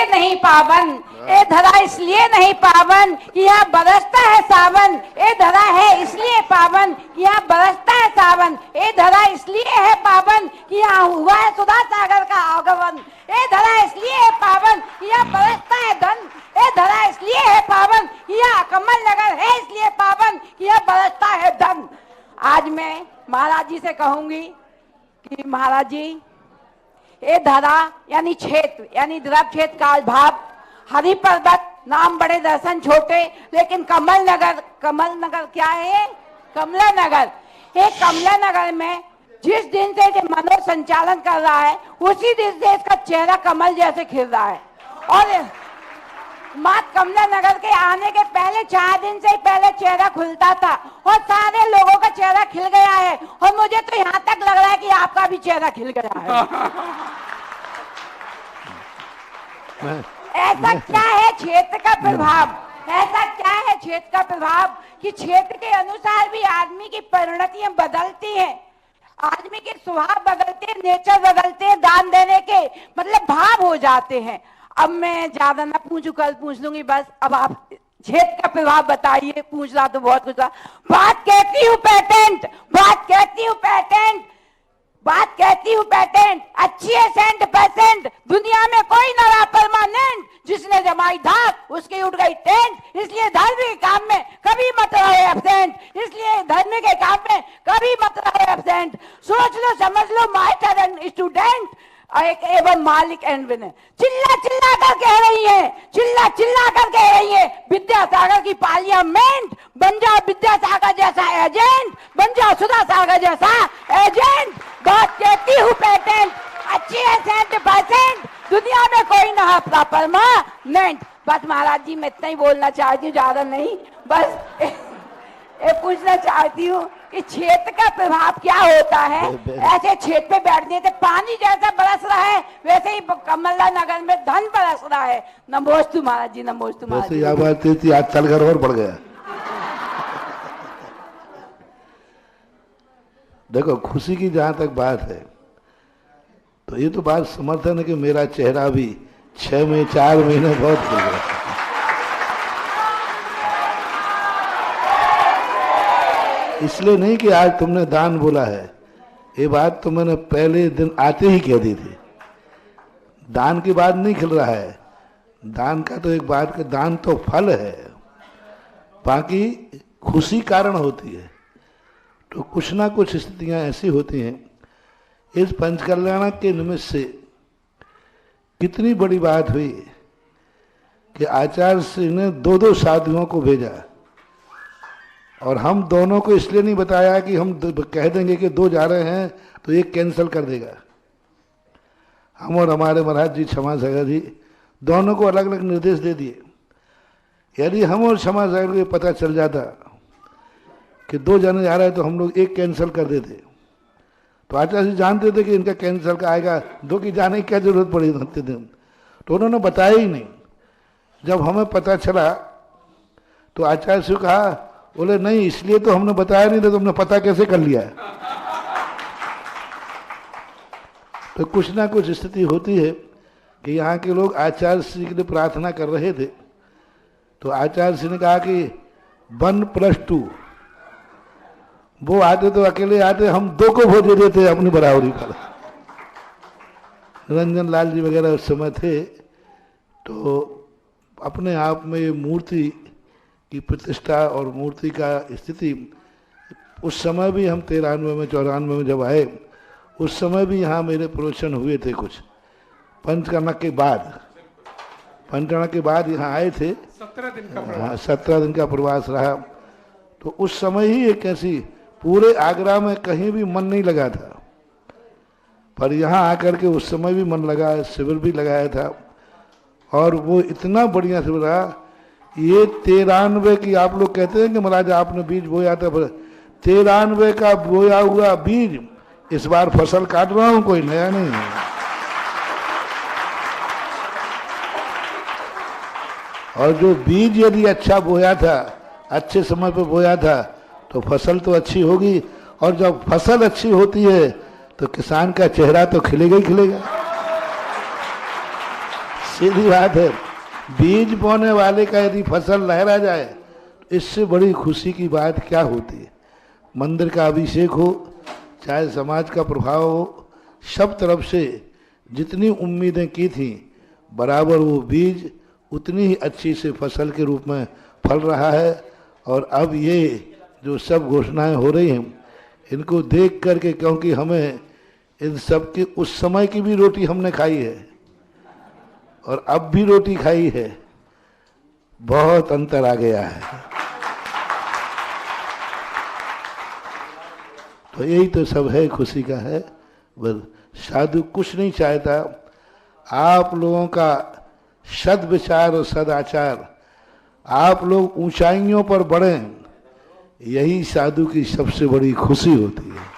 इसलिए नहीं पावन, ए धरा इसलिए नहीं पावन कि यहाँ बरसता है सावन, ए धरा है इसलिए पावन कि यहाँ बरसता है सावन, ए धरा इसलिए है पावन कि यहाँ हुआ है सुधा सागर का आगमन, ए धरा इसलिए है पावन कि यहाँ बरसता है धन, ए धरा इसलिए है पावन कि यहाँ कमल नगर है, इसलिए पावन कि यहाँ बरसता है धन। आज मैं महाराज जी से कहूंगी कि महाराज जी, ये धरा यानी क्षेत्र यानी द्रव क्षेत्र काल भाव, हरि पर्वत नाम बड़े दर्शन छोटे, लेकिन कमल नगर क्या है? कमला नगर। ये कमला नगर में जिस दिन से ये मनो संचालन कर रहा है उसी दिन से इसका चेहरा कमल जैसे खिल रहा है। और माँ कमला नगर के आने के पहले 4 दिन से ही पहले चेहरा खुलता था और सारे लोगों का चेहरा खिल गया है, और मुझे तो यहाँ तक लग रहा है कि आपका भी चेहरा खिल गया है। ऐसा क्या है क्षेत्र का प्रभाव? ऐसा क्या है क्षेत्र का प्रभाव कि क्षेत्र के अनुसार भी आदमी की परिणतियां बदलती हैं, आदमी के स्वभाव बदलते हैं, नेचर बदलते हैं, दान देने के मतलब भाव हो जाते हैं। अब मैं ज्यादा ना पूछूं, कल पूछ लूंगी बस। अब आप क्षेत्र का प्रभाव बताइए, पूछ रहा तो बहुत कुछ था। बात कहती हूँ पेटेंट, बात कहती हूँ पेटेंट, बात कहती हूँ पेटेंट, अच्छी है 100%, दुनिया में कोई न रहा परमानेंट, जिसने जमाई धाक उसकी उठ गई टेंट, इसलिए धर्म के काम में कभी मत रहो एब्सेंट, इसलिए धर्म के काम में कभी मत रहो एब्सेंट। सोच लो समझ लो मास्टर एंड स्टूडेंट, एक एवं मालिक एंड विनर। चिल्ला चिल्ला कर कह रही है, चिल्ला चिल्ला कर कह रही है, विद्यासागर की पार्लियामेंट, बन जाओ विद्यासागर जैसा एजेंट, बन जाओ सुधा सागर जैसा एजेंट। बात कहती हूँ पेटेंट, अच्छी है 100%, दुनिया में कोई ना है परमानेंट। बस महाराज जी मैं इतना ही बोलना चाहती हूँ, ज्यादा नहीं। बस ये पूछना चाहती हूँ कि क्षेत्र का प्रभाव क्या होता है। ऐसे क्षेत्र पे बैठने से पानी जैसा बरस रहा है, वैसे ही कमला नगर में धन बरस रहा है। नमोस्तु महाराज जी, नमोस्तु महाराज जी। यह बात थी आज चल घर और बढ़ गया। देखो खुशी की जहां तक बात है तो ये तो बात समर्थन है कि मेरा चेहरा भी 4 महीने बहुत खिल गया। इसलिए नहीं कि आज तुमने दान बोला है, ये बात तो मैंने पहले दिन आते ही कह दी थी। दान की बात नहीं खिल रहा है, दान का तो एक बात के दान तो फल है, बाकी खुशी कारण होती है। तो कुछ ना कुछ स्थितियां ऐसी होती हैं। इस पंचकल्याण के निमित्त से कितनी बड़ी बात हुई कि आचार्य श्री ने 2 साधुओं को भेजा, और हम दोनों को इसलिए नहीं बताया कि हम कह देंगे कि 2 जा रहे हैं तो एक कैंसिल कर देगा। हम और हमारे महाराज जी क्षमा सागर जी दोनों को अलग अलग निर्देश दे दिए। यदि हम और क्षमा सागर को पता चल जाता कि 2 जाने जा रहे हैं तो हम लोग एक कैंसिल कर देते। तो आचार्य जी जानते थे कि इनका कैंसिल का आएगा, 2 की जाने की क्या जरूरत पड़ी उतने दिन, तो उन्होंने बताया ही नहीं। जब हमें पता चला तो आचार्य से कहा, बोले नहीं इसलिए तो हमने बताया नहीं था, तुमने पता कैसे कर लिया। तो कुछ ना कुछ स्थिति होती है कि यहाँ के लोग आचार्य श्री के लिए प्रार्थना कर रहे थे, तो आचार्य श्री ने कहा कि 1+2, वो आते तो अकेले आते, हम 2 को वोट दे देते अपनी बराबरी पर। निरंजन लाल जी वगैरह उस समय थे। तो अपने आप में मूर्ति की प्रतिष्ठा और मूर्ति का स्थिति, उस समय भी हम 93 में 94 में जब आए, उस समय भी यहाँ मेरे प्रवचन हुए थे कुछ पंचकर्म के बाद। पंचकर्म के बाद यहाँ आए थे, 17 दिन का प्रवास रहा। तो उस समय ही एक ऐसी, पूरे आगरा में कहीं भी मन नहीं लगा था, पर यहाँ आकर के उस समय भी मन लगा, शिविर भी लगाया था, और वो इतना बढ़िया शिविर रहा। ये 93 की आप लोग कहते हैं कि महाराज आपने बीज बोया था, 93 का बोया हुआ बीज इस बार फसल काट रहा हूं, कोई नया नहीं है। और जो बीज यदि अच्छा बोया था, अच्छे समय पे बोया था, तो फसल तो अच्छी होगी, और जब फसल अच्छी होती है तो किसान का चेहरा तो खिलेगा ही खिलेगा। सीधी बात है, बीज बोने वाले का यदि फसल लहरा जाए तो इससे बड़ी खुशी की बात क्या होती है। मंदिर का अभिषेक हो, चाहे समाज का प्रभाव हो, सब तरफ से जितनी उम्मीदें की थी बराबर वो बीज उतनी ही अच्छी से फसल के रूप में फल रहा है। और अब ये जो सब घोषणाएं हो रही हैं इनको देख करके, क्योंकि हमें इन सब की उस समय की भी रोटी हमने खाई है और अब भी रोटी खाई है, बहुत अंतर आ गया है। तो यही तो सब है, खुशी का है। बस साधु कुछ नहीं चाहता, आप लोगों का सद्विचार और सदाचार, आप लोग ऊंचाइयों पर बढ़ें, यही साधु की सबसे बड़ी खुशी होती है।